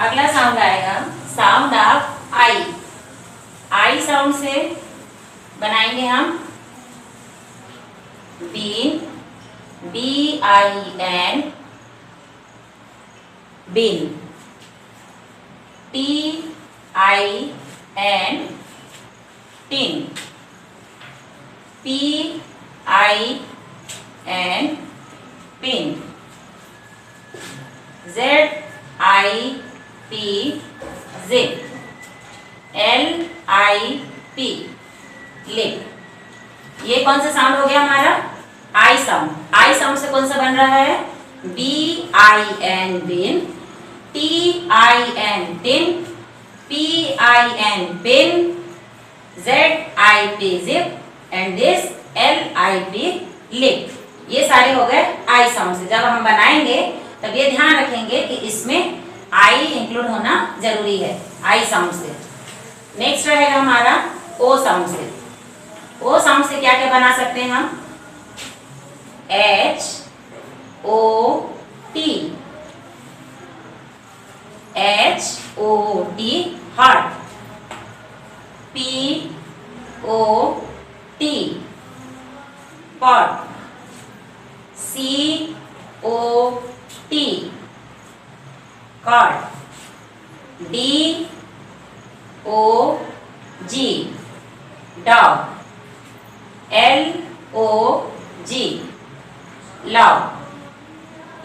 अगला साउंड आएगा sound of I. I sound से बनाएंगे हम bin, BIN, bin. TIN, tin. PIN, pin. ZIP, zip. LIP, lip. ये कौन सा साउंड हो गया हमारा? I sound. आई साउंड से कौन सा बन रहा है? BIN, bin. TIN, tin. PIN, pin. ZIP, zip. And this LIP, lip. ये सारे हो गए आई साउंड से। जब हम बनाएंगे तब ये ध्यान रखेंगे कि इसमें आई इंक्लूड होना जरूरी है आई साउंड से। नेक्स्ट रहेगा हमारा ओ साउंड से। ओ साउंड से क्या क्या बना सकते हैं हम? HOT, HOT, heart. POT, pot. COT, cot. DOG, dog. LOG, love.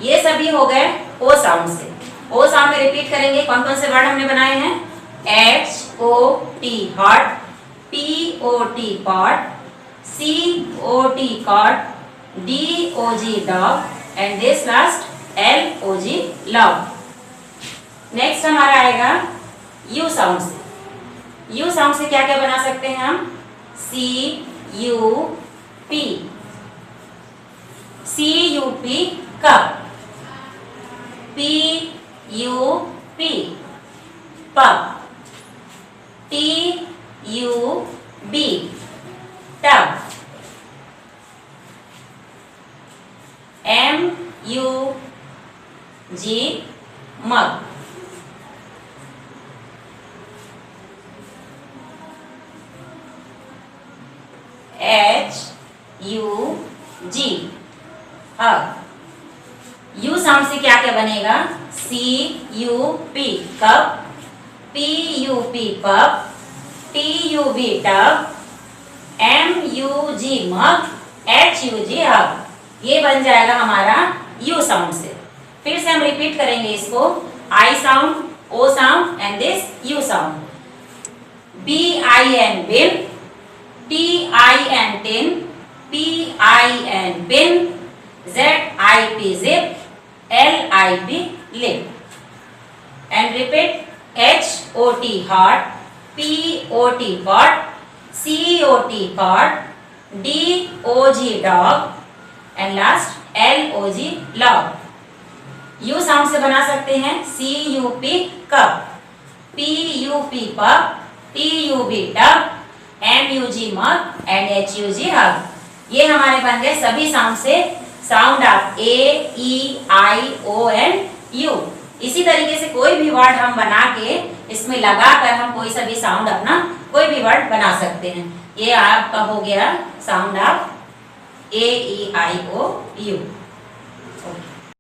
ये सभी हो गए ओ साउंड से। ओ साउंड में रिपीट करेंगे कौन कौन से वर्ड हमने बनाए हैं? HOT, hot. POT, pot. COT, cot. DOG, dog. And this last LOG, love. Next हमारा आएगा यू साउंड से। यू साउंड से क्या क्या बना सकते हैं हम? CUP, CUP, cup. PUP, pup. TUB, tub. MUG, mug. HUG, hug. U sound से क्या क्या बनेगा? CUP, cup. PUP, pup. TUB, tub. MUG, mug. HUG, hug. ये बन जाएगा हमारा यू साउंड से। फिर से हम रिपीट करेंगे इसको। I sound, O sound and this U sound. BIN, bin. TIN, tin. PIN, pin. ZIP, zip. LIP, lip. And repeat. HOT, hot. POT, pot. COT, cot. DOG, dog. And last LOG, love. U sound से बना सकते हैं CUP, cup. PUP, pup. TUB, tub. MUG, mug. And HUG, hug. ये हमारे बन गए सभी sound से sound of A, E, I, O and U। इसी तरीके से कोई भी वर्ड हम बना के इसमें लगाकर हम कोई सा भी साउंड अपना कोई भी वर्ड बना सकते हैं। ये आपका हो गया sound of A, E, I, O, U।